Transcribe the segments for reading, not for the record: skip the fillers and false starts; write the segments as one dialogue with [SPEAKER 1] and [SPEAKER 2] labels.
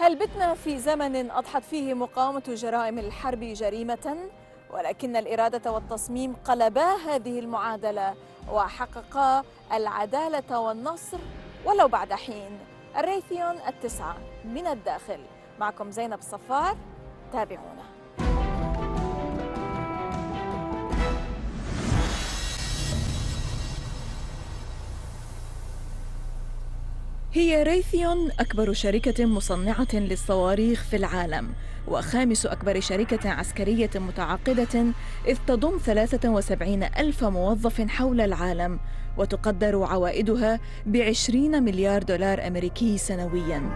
[SPEAKER 1] هل بتنا في زمن أضحت فيه مقاومة جرائم الحرب جريمة؟ ولكن الإرادة والتصميم قلبا هذه المعادلة وحققا العدالة والنصر ولو بعد حين. الرايثيون التسعة من الداخل. معكم زينب الصفار، تابعونا. هي رايثيون أكبر شركة مصنعة للصواريخ في العالم، وخامس أكبر شركة عسكرية متعاقدة، إذ تضم 73 ألف موظف حول العالم، وتقدر عوائدها ب20 مليار دولار أمريكي سنوياً.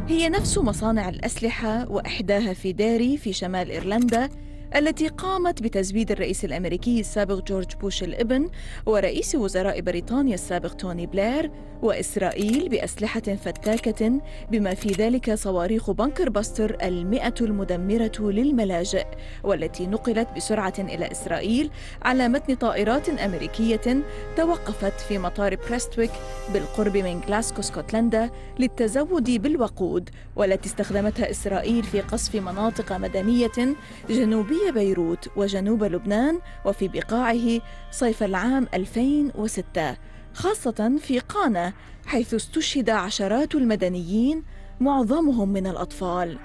[SPEAKER 1] هي نفس مصانع الأسلحة، وإحداها في ديري في شمال إيرلندا، التي قامت بتزويد الرئيس الأمريكي السابق جورج بوش الابن ورئيس وزراء بريطانيا السابق توني بلير وإسرائيل بأسلحة فتاكة، بما في ذلك صواريخ بنكر باستر 100 المدمرة للملاجئ، والتي نقلت بسرعة إلى إسرائيل على متن طائرات أمريكية توقفت في مطار بريستويك بالقرب من غلاسكو اسكتلندا للتزود بالوقود، والتي استخدمتها إسرائيل في قصف مناطق مدنية جنوبي بيروت وجنوب لبنان وفي بقاعه صيف العام 2006، خاصة في قانا، حيث استشهد عشرات المدنيين معظمهم من الأطفال.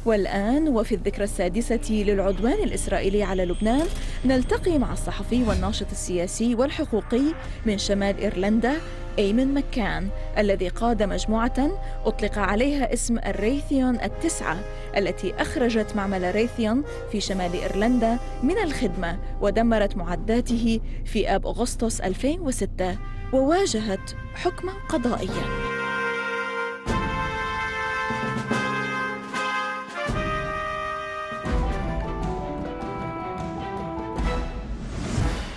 [SPEAKER 1] والآن وفي الذكرى السادسة للعدوان الإسرائيلي على لبنان، نلتقي مع الصحفي والناشط السياسي والحقوقي من شمال إيرلندا أيمون ماكان، الذي قاد مجموعة أطلق عليها اسم الرايثيون التسعة، التي أخرجت معمل رايثيون في شمال إيرلندا من الخدمة ودمرت معداته في آب أغسطس 2006 وواجهت حكماً قضائياً.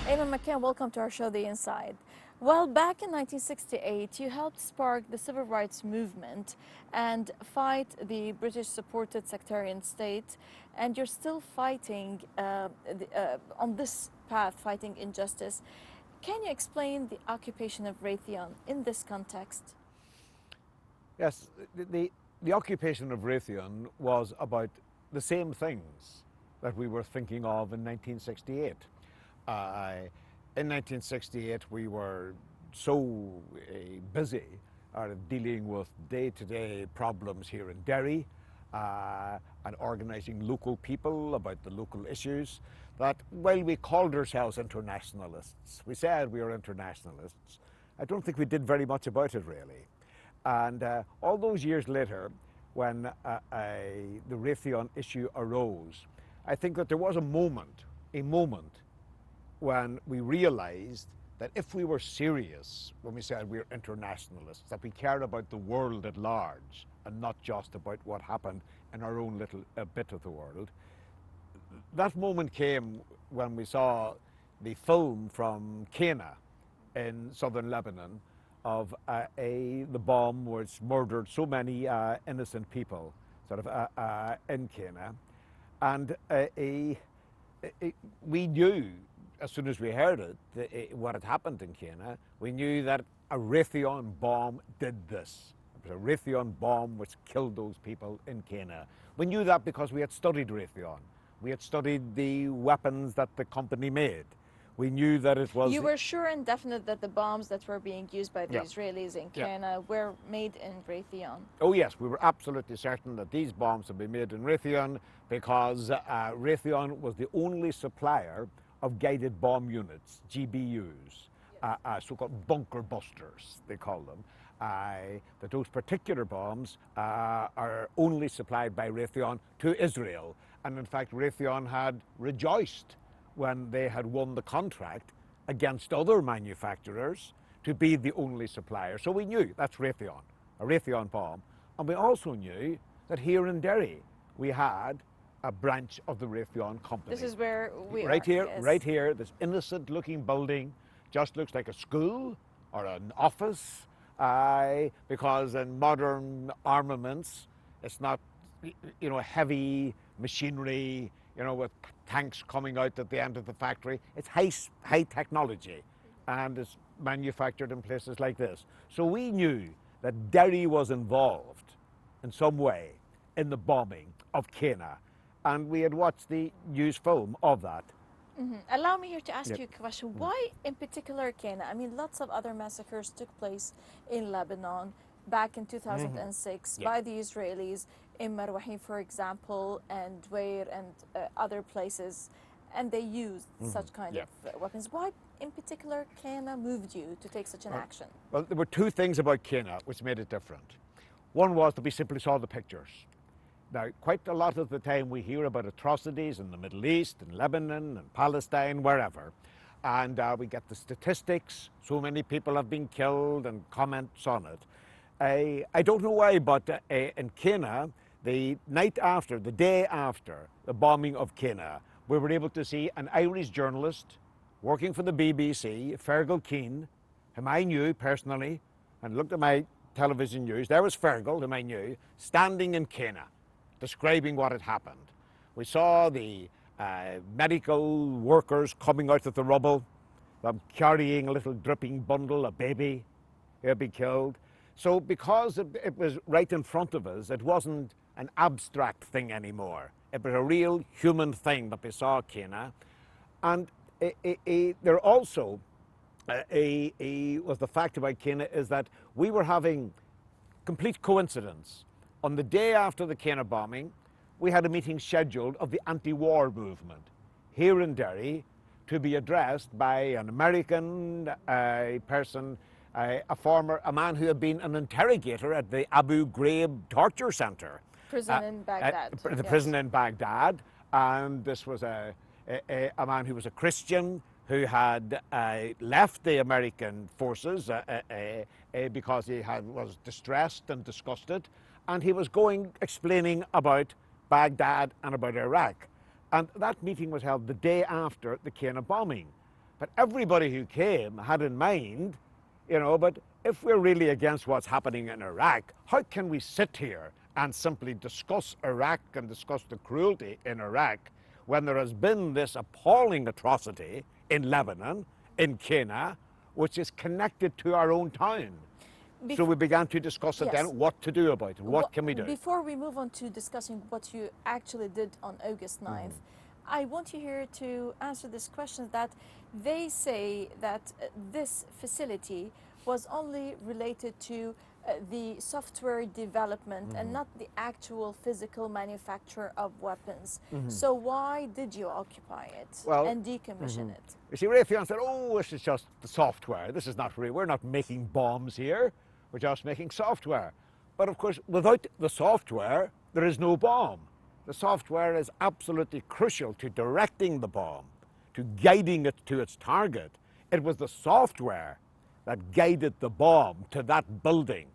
[SPEAKER 1] Ayman Makan, welcome to our show, The Inside. Well, back in 1968, you helped spark the civil rights movement and fight the British-supported sectarian state, and you're still fighting on this path, fighting injustice. Can you explain the occupation of Raytheon in this context?
[SPEAKER 2] Yes, the occupation of Raytheon was about the same things that we were thinking of in 1968. In 1968, we were so busy dealing with day-to-day problems here in Derry and organising local people about the local issues, that while we called ourselves internationalists, we said we were internationalists, I don't think we did very much about it really. And all those years later, when the Raytheon issue arose, I think that there was a moment when we realized that if we were serious when we said we're internationalists, that we cared about the world at large and not just about what happened in our own little bit of the world. That moment came when we saw the film from Cana in southern Lebanon of the bomb which murdered so many innocent people in Cana. And we knew, as soon as we heard it, what had happened in Cana, we knew that a Raytheon bomb did this. It was a Raytheon bomb which killed those people in Cana. We knew that because we had studied Raytheon. We had studied the weapons that the company made. We knew that it was...
[SPEAKER 1] You were sure and definite that the bombs that were being used by the Israelis in Cana were made in Raytheon?
[SPEAKER 2] Oh yes, we were absolutely certain that these bombs had been made in Raytheon because Raytheon was the only supplier of guided bomb units, GBUs, so-called bunker busters, they call them. That those particular bombs are only supplied by Raytheon to Israel. And in fact, Raytheon had rejoiced when they had won the contract against other manufacturers to be the only supplier. So we knew that's Raytheon, a Raytheon bomb. And we also knew that here in Derry, we had a branch of the Raytheon company.
[SPEAKER 1] This is where we
[SPEAKER 2] right
[SPEAKER 1] are.
[SPEAKER 2] Here,
[SPEAKER 1] yes.
[SPEAKER 2] Right here, this innocent-looking building just looks like a school or an office, because in modern armaments, it's not, heavy machinery, with tanks coming out at the end of the factory. It's high technology. and it's manufactured in places like this. So we knew that Derry was involved in some way in the bombing of Cana, and we had watched the news film of that.
[SPEAKER 1] Allow me here to ask you a question. Why in particular Cana? I mean, lots of other massacres took place in Lebanon back in 2006 by the Israelis in Marwahin, for example, and Dweir and other places, and they used such kind of weapons. Why in particular Cana moved you to take such an action?
[SPEAKER 2] Well, there were two things about Cana which made it different. One was that we simply saw the pictures. Now, quite a lot of the time we hear about atrocities in the Middle East, in Lebanon, and Palestine, wherever, and we get the statistics, so many people have been killed and comments on it. I don't know why, but in Cana, the night after, the day after the bombing of Cana, we were able to see an Irish journalist working for the BBC, Fergal Keane, whom I knew personally, and looked at my television news. There was Fergal, whom I knew, standing in Cana, describing what had happened. We saw the medical workers coming out of the rubble, them carrying a little dripping bundle, a baby who had been killed. So because it was right in front of us, it wasn't an abstract thing anymore. It was a real human thing that we saw at Cana. And there also was the fact about Cana is that we were having complete coincidence. On the day after the Cana bombing, we had a meeting scheduled of the anti-war movement here in Derry to be addressed by an American person, a man who had been an interrogator at the Abu Ghraib torture center.
[SPEAKER 1] Prison in Baghdad.
[SPEAKER 2] The prison in Baghdad. And this was a man who was a Christian who had left the American forces because he was distressed and disgusted. And he was explaining about Baghdad and about Iraq. And that meeting was held the day after the Cana bombing. But everybody who came had in mind, but if we're really against what's happening in Iraq, how can we sit here and simply discuss Iraq and discuss the cruelty in Iraq when there has been this appalling atrocity in Lebanon, in Cana, which is connected to our own town? So we began to discuss it then, what to do about it, what can we do?
[SPEAKER 1] Before we move on to discussing what you actually did on August 9th, I want you here to answer this question that they say that this facility was only related to the software development and not the actual physical manufacture of weapons. So why did you occupy it and decommission it?
[SPEAKER 2] You see, Raitheion said, this is just the software. This is not real. We're not making bombs here. We're just making software. But of course, without the software, there is no bomb. The software is absolutely crucial to directing the bomb, to guiding it to its target. It was the software that guided the bomb to that building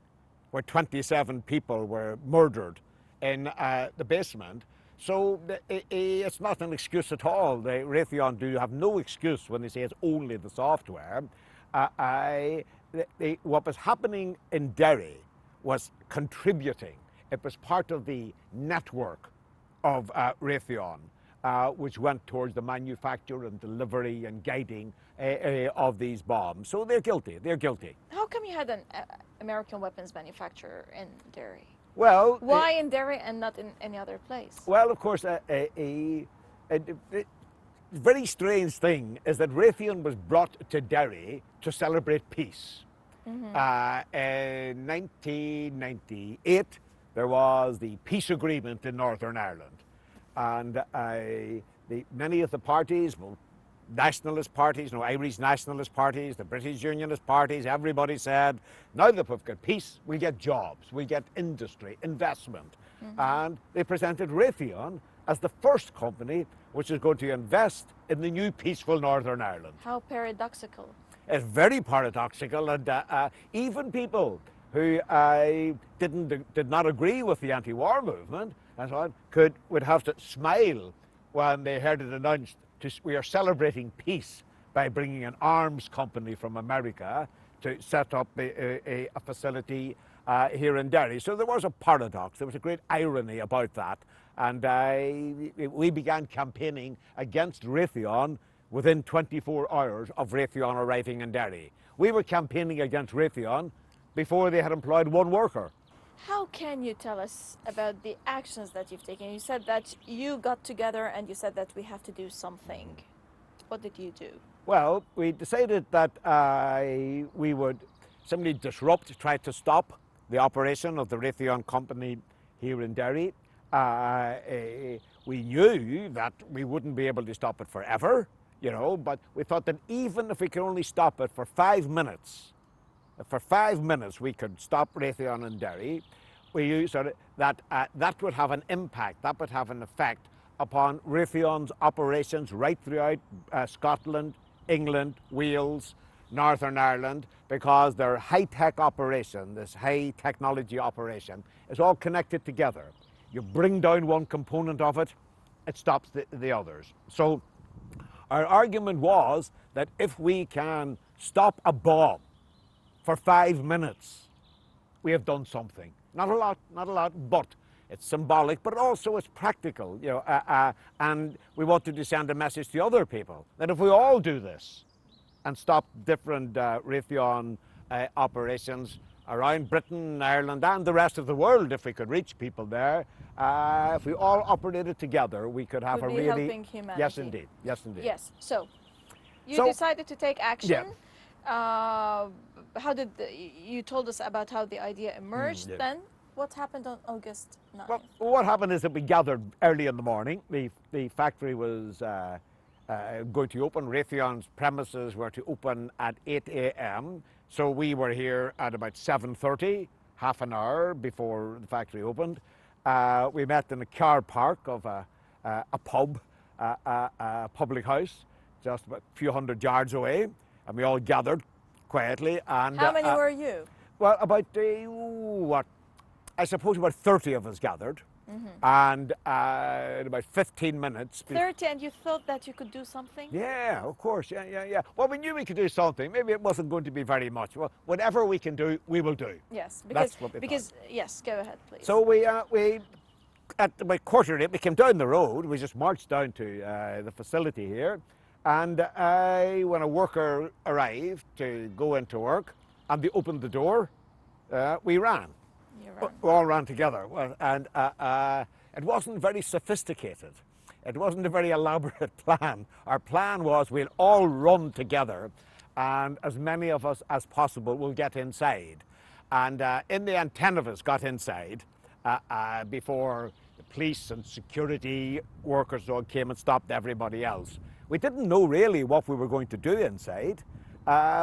[SPEAKER 2] where 27 people were murdered in the basement. So it's not an excuse at all. The Raitheion do have no excuse when they say it's only the software. What was happening in Derry was contributing. It was part of the network of Raitheion, which went towards the manufacture and delivery and guiding of these bombs. So they're guilty. They're guilty.
[SPEAKER 1] How come you had an American weapons manufacturer in Derry?
[SPEAKER 2] Well,
[SPEAKER 1] why in Derry and not in any other place?
[SPEAKER 2] Well, of course, a very strange thing is that Raitheion was brought to Derry to celebrate peace. In 1998, there was the peace agreement in Northern Ireland. And many of the parties, nationalist parties, Irish nationalist parties, the British Unionist parties, everybody said, now that we've got peace, we get jobs, we get industry, investment. And they presented Raitheion as the first company which is going to invest in the new peaceful Northern Ireland.
[SPEAKER 1] How paradoxical.
[SPEAKER 2] It's very paradoxical, and even people who did not agree with the anti-war movement and so on would have to smile when they heard it announced we are celebrating peace by bringing an arms company from America to set up a facility here in Derry. So there was a paradox. There was a great irony about that. And we began campaigning against Raitheion within 24 hours of Raithyon arriving in Derry. We were campaigning against Raithyon before they had employed one worker.
[SPEAKER 1] How can you tell us about the actions that you've taken? You said that you got together and you said that we have to do something. What did you do?
[SPEAKER 2] Well, we decided that we would simply disrupt, try to stop the operation of the Raithyon company here in Derry. We knew that we wouldn't be able to stop it forever, you know, but we thought that even if we could only stop it for 5 minutes, we could stop Raithyon in Derry. We used that would have an impact, that would have an effect upon Raithyon's operations right throughout Scotland, England, Wales, Northern Ireland, because their high-tech operation, this high-technology operation, is all connected together. You bring down one component of it, it stops the others. So our argument was that if we can stop a bomb for 5 minutes, we have done something. Not a lot, but it's symbolic, but also it's practical, you know, and we wanted to send a message to other people that if we all do this and stop different Raithyon operations around Britain, Ireland, and the rest of the world, if we could reach people there, if we all operated together, we could have
[SPEAKER 1] Would
[SPEAKER 2] a
[SPEAKER 1] be
[SPEAKER 2] really...
[SPEAKER 1] helping humanity.
[SPEAKER 2] Yes, indeed. Yes, indeed.
[SPEAKER 1] Yes. So you decided to take action.
[SPEAKER 2] Yeah.
[SPEAKER 1] How did you told us about how the idea emerged?
[SPEAKER 2] Yeah.
[SPEAKER 1] Then what happened on August 9th?
[SPEAKER 2] Well, what happened is that we gathered early in the morning. The factory was going to open. Raithyon's premises were to open at 8 a.m. So we were here at about 7:30, half an hour before the factory opened. We met in the car park of a pub, a public house, just about a few hundred yards away, and we all gathered quietly. And
[SPEAKER 1] how many were you?
[SPEAKER 2] Well, about I suppose about 30 of us gathered, and in about 15 minutes.
[SPEAKER 1] 30, and you thought that you could do something?
[SPEAKER 2] Yeah, of course, yeah. Well, we knew we could do something. Maybe it wasn't going to be very much. Well, whatever we can do, we will do.
[SPEAKER 1] Yes,
[SPEAKER 2] That's what we thought.
[SPEAKER 1] Yes, go ahead, please.
[SPEAKER 2] So we at about 8:15, we came down the road. We just marched down to the facility here, and when a worker arrived to go into work, and they opened the door, we ran. We all ran together, and it wasn't very sophisticated. It wasn't a very elaborate plan. Our plan was we'll all run together, and as many of us as possible will get inside. And in the end, 10 of us got inside before the police and security workers all came and stopped everybody else. We didn't know really what we were going to do inside.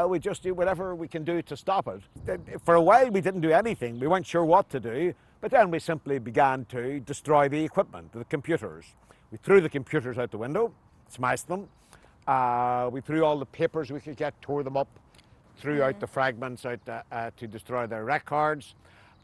[SPEAKER 2] We just do whatever we can do to stop it. For a while we didn't do anything. We weren't sure what to do, but then we simply began to destroy the equipment, the computers. We threw the computers out the window, smashed them. We threw all the papers we could get, tore them up, threw out the fragments out to destroy their records.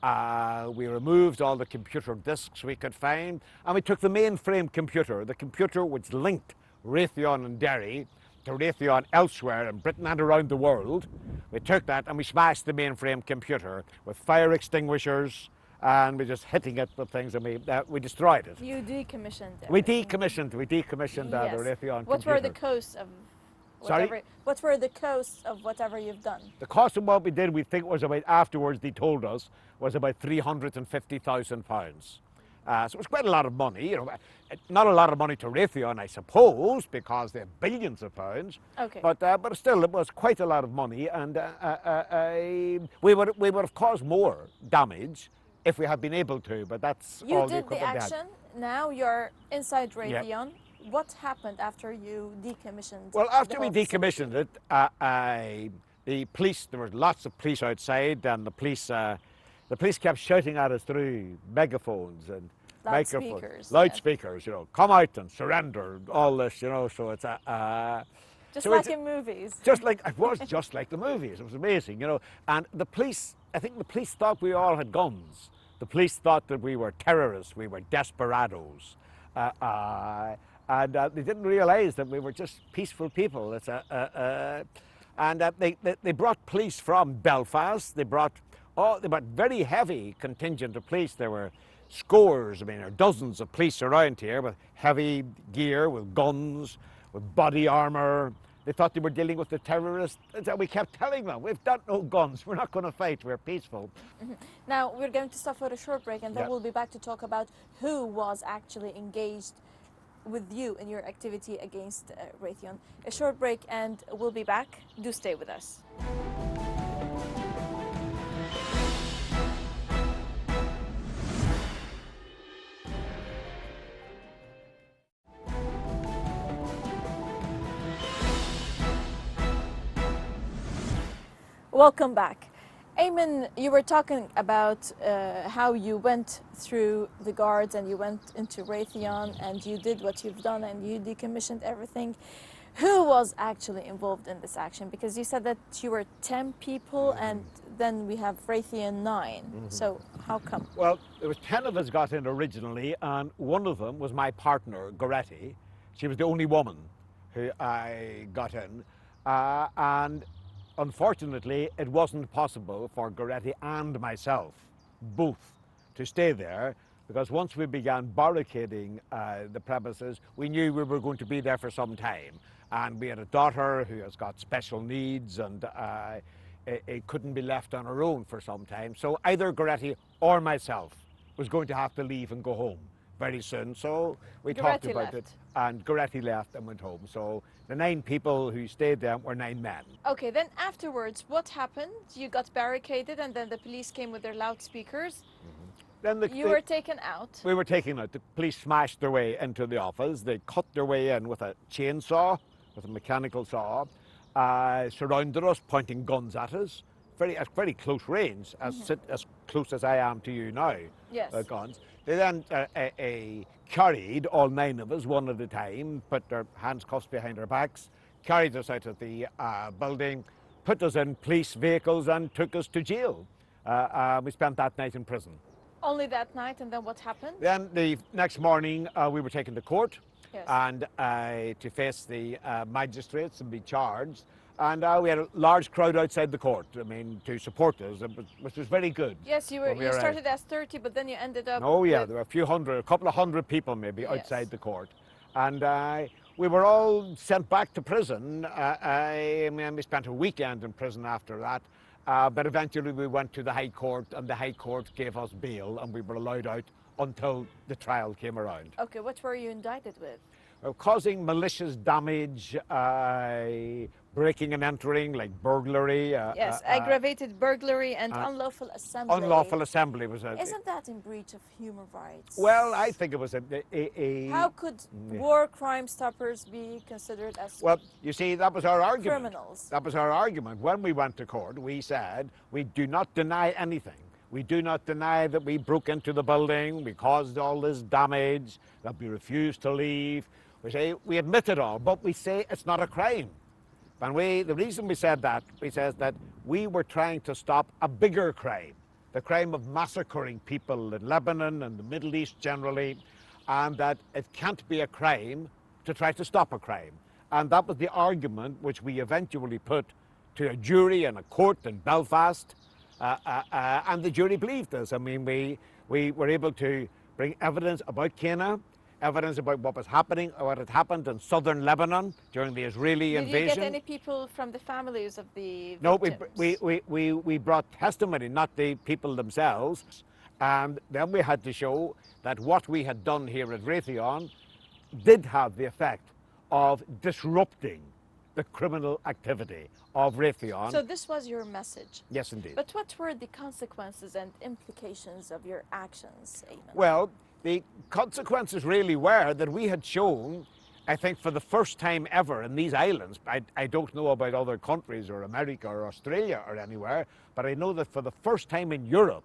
[SPEAKER 2] We removed all the computer disks we could find, and we took the mainframe computer, the computer which linked Raithyon and Derry to Raithyon elsewhere in Britain and around the world. We took that and we smashed the mainframe computer with fire extinguishers, and we just hitting it with things, and we destroyed it.
[SPEAKER 1] You decommissioned it.
[SPEAKER 2] We decommissioned the Raithyon
[SPEAKER 1] What
[SPEAKER 2] computer.
[SPEAKER 1] were the costs of whatever?
[SPEAKER 2] Sorry?
[SPEAKER 1] What were the costs of whatever you've done?
[SPEAKER 2] The cost of what we did, we think was about, afterwards they told us, was about £350,000. So it was quite a lot of money, you know. Not a lot of money to Raithyon, I suppose, because they have billions of pounds.
[SPEAKER 1] Okay.
[SPEAKER 2] But still, it was quite a lot of money, and we would have caused more damage if we had been able to. But that's
[SPEAKER 1] you
[SPEAKER 2] all the
[SPEAKER 1] did the
[SPEAKER 2] equipment
[SPEAKER 1] action. Now you're inside Raithyon.
[SPEAKER 2] Yep.
[SPEAKER 1] What happened after you decommissioned?
[SPEAKER 2] Well, after
[SPEAKER 1] the
[SPEAKER 2] we
[SPEAKER 1] whole
[SPEAKER 2] decommissioned it, the police, there were lots of police outside, and the police kept shouting at us through megaphones and
[SPEAKER 1] loudspeakers,
[SPEAKER 2] loudspeakers, you know, come out and surrender, all this, you know. So it's
[SPEAKER 1] just
[SPEAKER 2] so
[SPEAKER 1] like in movies.
[SPEAKER 2] Just like it was, just like the movies. It was amazing, you know. And the police, I think the police thought we all had guns. The police thought that we were terrorists, we were desperados, and they didn't realise that we were just peaceful people. And they brought police from Belfast. They brought very heavy contingent of police. There were scores, or dozens of police around here with heavy gear, with guns, with body armor. They thought they were dealing with the terrorists. And we kept telling them, we've got no guns, we're not going to fight, we're peaceful.
[SPEAKER 3] Now, we're going to stop for a short break, and then
[SPEAKER 2] Yeah.
[SPEAKER 3] we'll be back to talk about who was actually engaged with you in your activity against Raithyon. A short break, and we'll be back. Do stay with us. Welcome back. Ayman, you were talking about how you went through the guards and you went into Raithyon and you did what you've done and you decommissioned everything. Who was actually involved in this action? Because you said that you were 10 people and then we have Raithyon 9. So how come?
[SPEAKER 2] Well, there was 10 of us got in originally, and one of them was my partner, Goretti. She was the only woman who I got in. And unfortunately, it wasn't possible for Goretti and myself, both, to stay there, because once we began barricading the premises, we knew we were going to be there for some time. And we had a daughter who has got special needs, and it couldn't be left on her own for some time. So either Goretti or myself was going to have to leave and go home very soon. So we talked
[SPEAKER 3] Goretti
[SPEAKER 2] about
[SPEAKER 3] left.
[SPEAKER 2] it, and Goretti left and went home. So the 9 people who stayed there were 9 men.
[SPEAKER 3] Okay, then afterwards, what happened? You got barricaded and then the police came with their loudspeakers.
[SPEAKER 2] Then
[SPEAKER 3] You were taken out.
[SPEAKER 2] we were taken out. The police smashed their way into the office. They cut their way in with a chainsaw, with a mechanical saw, surrounded us, pointing guns at us, at very close range, as close as I am to you now.
[SPEAKER 3] Yes.
[SPEAKER 2] Guns. They then carried all 9 of us, one at a time, put their handcuffs behind our backs, carried us out of the building, put us in police vehicles and took us to jail. We spent that night in prison.
[SPEAKER 3] Only that night, and then what happened?
[SPEAKER 2] Then the next morning we were taken to court,
[SPEAKER 3] Yes.
[SPEAKER 2] and to face the magistrates and be charged. And we had a large crowd outside the court, I mean, to support us, which was very good.
[SPEAKER 3] Yes, you
[SPEAKER 2] when we
[SPEAKER 3] you
[SPEAKER 2] arrived.
[SPEAKER 3] started as 30, but then you ended up
[SPEAKER 2] Oh yeah,
[SPEAKER 3] with-
[SPEAKER 2] there were a couple of hundred people maybe
[SPEAKER 3] Yes.
[SPEAKER 2] outside the court. And we were all sent back to prison. I mean, we spent a weekend in prison after that. But eventually we went to the High Court, and the High Court gave us bail, and we were allowed out until the trial came around.
[SPEAKER 3] Okay, what were you indicted with?
[SPEAKER 2] Causing malicious damage, breaking and entering, like burglary.
[SPEAKER 3] Yes, aggravated burglary and unlawful assembly.
[SPEAKER 2] Unlawful assembly was a...
[SPEAKER 3] Isn't that in breach of human rights?
[SPEAKER 2] Well, I think it was a
[SPEAKER 3] How could war crime stoppers be considered as
[SPEAKER 2] Well, you see, that was our argument.
[SPEAKER 3] criminals?
[SPEAKER 2] That was our argument. When we went to court, we said we do not deny anything. We do not deny that we broke into the building, we caused all this damage, that we refused to leave. We say we admit it all, but we say it's not a crime. And the reason we said that, we said that we were trying to stop a bigger crime, the crime of massacring people in Lebanon and the Middle East generally, and that it can't be a crime to try to stop a crime. And that was the argument which we eventually put to a jury in a court in Belfast, and the jury believed us. I mean, we were able to bring evidence about Cana, evidence about what was happening, what had happened in southern Lebanon during the Israeli
[SPEAKER 3] Did
[SPEAKER 2] invasion.
[SPEAKER 3] you get any people from the families of the
[SPEAKER 2] No,
[SPEAKER 3] victims?
[SPEAKER 2] we brought testimony, not the people themselves. And then we had to show that what we had done here at Raithyon did have the effect of disrupting the criminal activity of Raithyon.
[SPEAKER 3] So this was your message.
[SPEAKER 2] Yes, indeed.
[SPEAKER 3] But what were the consequences and implications of your actions, Ayman?
[SPEAKER 2] Well, the consequences really were that we had shown, I think for the first time ever in these islands, I don't know about other countries or America or Australia or anywhere, but I know that for the first time in Europe,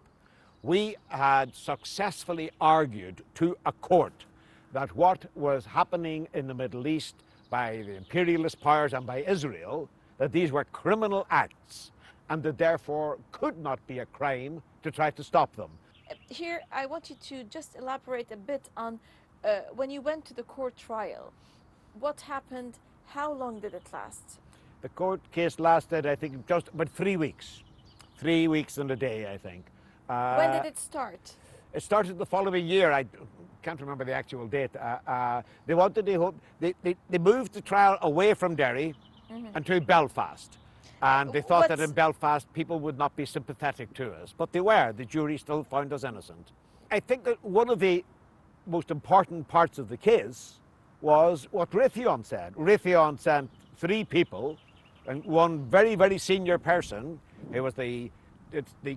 [SPEAKER 2] we had successfully argued to a court that what was happening in the Middle East by the imperialist powers and by Israel, that these were criminal acts and that therefore could not be a crime to try to stop them.
[SPEAKER 3] Here, I want you to just elaborate a bit on when you went to the court trial. What happened? How long did it last?
[SPEAKER 2] The court case lasted, I think, just about 3 weeks. 3 weeks and a day, I think.
[SPEAKER 3] When did it start?
[SPEAKER 2] It started the following year. I can't remember the actual date. They wanted to they moved the trial away from Derry and to Belfast. And they thought that in Belfast people would not be sympathetic to us. But they were. The jury still found us innocent. I think that one of the most important parts of the case was what Raithíón said. Raithíón sent 3 people, and one very, very senior person who was the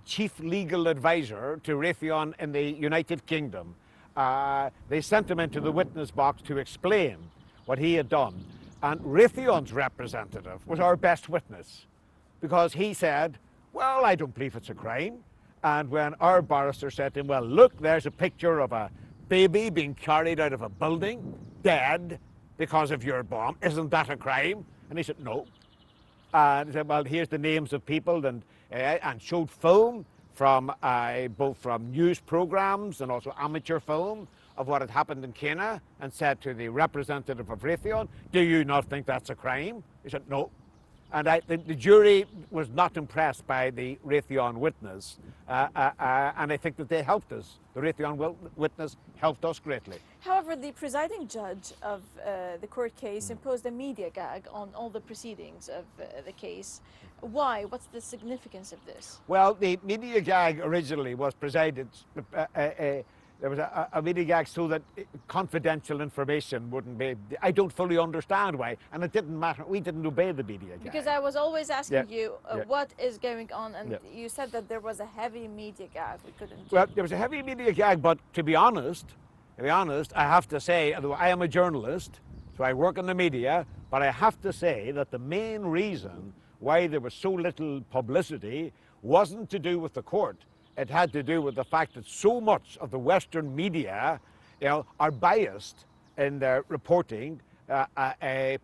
[SPEAKER 2] chief legal advisor to Raithíón in the United Kingdom. They sent him into the witness box to explain what he had done. And Raithíón's representative was our best witness, because he said, well, I don't believe it's a crime. And when our barrister said to him, well, look, there's a picture of a baby being carried out of a building, dead, because of your bomb, isn't that a crime? And he said, no. And he said, well, here's the names of people, and showed film from both from news programs and also amateur film of what had happened in Cana, and said to the representative of Raithíón, do you not think that's a crime? He said, no. And the jury was not impressed by the Raithíón witness, and I think that they helped us. The Raithíón witness helped us greatly.
[SPEAKER 3] However, the presiding judge of the court case imposed a media gag on all the proceedings of the case. Why? What's the significance of this?
[SPEAKER 2] Well, the media gag originally was presided. There was a media gag so that confidential information wouldn't be. I don't fully understand why, and it didn't matter. We didn't obey the media gag.
[SPEAKER 3] Because I was always asking you what is going on, and you said that there was a heavy media gag. We couldn't.
[SPEAKER 2] Well, there was a heavy media gag, but to be honest, I have to say, although I am a journalist, so I work in the media, but I have to say that the main reason why there was so little publicity wasn't to do with the court. It had to do with the fact that so much of the Western media, are biased in their reporting,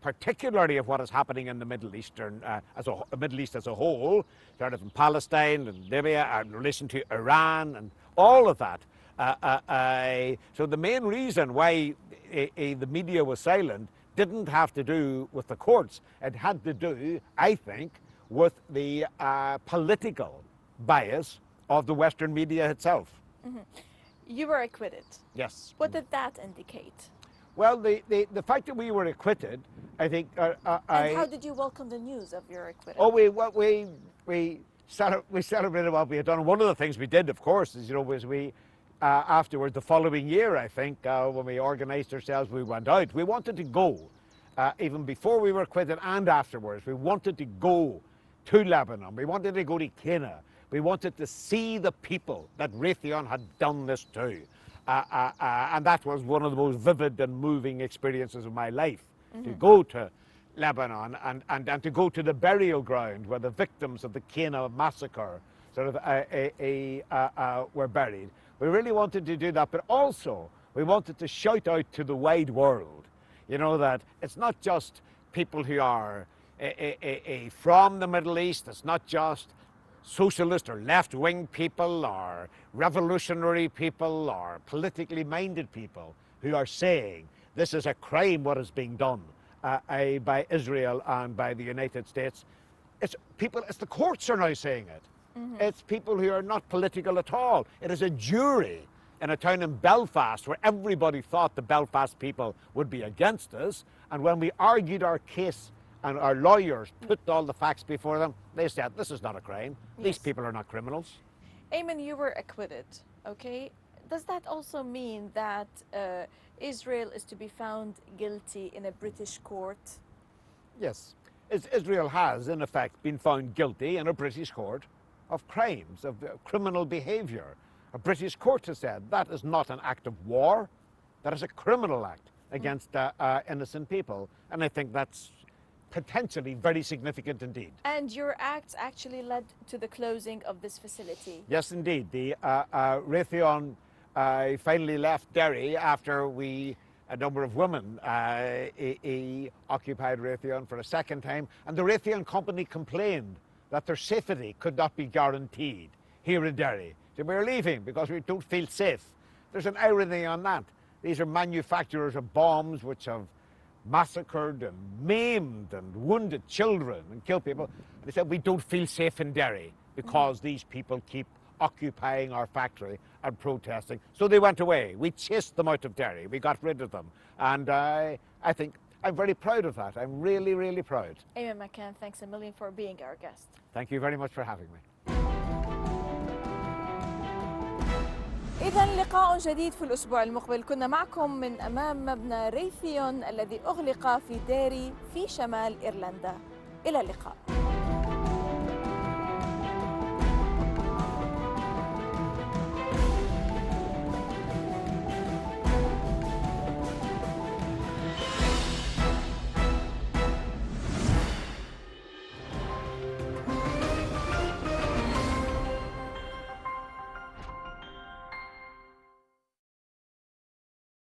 [SPEAKER 2] particularly of what is happening in the Middle East as a whole, started from Palestine and Libya, in relation to Iran and all of that. So the main reason why the media was silent didn't have to do with the courts. It had to do, I think, with the political bias of the Western media itself.
[SPEAKER 3] Mm-hmm. You were acquitted.
[SPEAKER 2] Yes.
[SPEAKER 3] What did that indicate?
[SPEAKER 2] Well, the fact that we were acquitted, I think.
[SPEAKER 3] And how did you welcome the news of your acquittal?
[SPEAKER 2] Oh, we celebrated what we had done. One of the things we did, of course, is was we afterwards, the following year, I think, when we organised ourselves, we went out. We wanted to go, even before we were acquitted and afterwards. We wanted to go to Lebanon. We wanted to go to Cana. We wanted to see the people that Raithíón had done this to. And that was one of the most vivid and moving experiences of my life, to go to Lebanon and to go to the burial ground where the victims of the Cana massacre sort of were buried. We really wanted to do that, but also we wanted to shout out to the wide world, that it's not just people who are from the Middle East, it's not just socialist or left-wing people or revolutionary people or politically minded people who are saying this is a crime what is being done by Israel and by the United States. It's the courts are now saying it. It's people who are not political at all. It is a jury in a town in Belfast where everybody thought the Belfast people would be against us, and when we argued our case and our lawyers put all the facts before them, they said, this is not a crime. Yes. These people are not criminals.
[SPEAKER 3] Aymon, you were acquitted, okay? Does that also mean that Israel is to be found guilty in a British court?
[SPEAKER 2] Yes. Israel has, in effect, been found guilty in a British court of crimes, of criminal behaviour. A British court has said that is not an act of war, that is a criminal act against innocent people. And I think that's potentially very significant indeed.
[SPEAKER 3] And your acts actually led to the closing of this facility?
[SPEAKER 2] Yes, indeed. The Raithíón finally left Derry after a number of women occupied Raithíón for a second time, and the Raithíón company complained that their safety could not be guaranteed here in Derry. So we're leaving because we don't feel safe. There's an irony on that. These are manufacturers of bombs which have massacred and maimed and wounded children and killed people. And they said, we don't feel safe in Derry because these people keep occupying our factory and protesting. So they went away. We chased them out of Derry. We got rid of them. And I think I'm very proud of that. I'm really, really proud.
[SPEAKER 3] Amen, Makan, thanks a million for being our guest.
[SPEAKER 2] Thank you very much for having me.
[SPEAKER 3] إذن لقاء جديد في الأسبوع المقبل. كنا معكم من أمام مبنى رايثيون الذي أغلق في ديري في شمال إيرلندا. إلى اللقاء.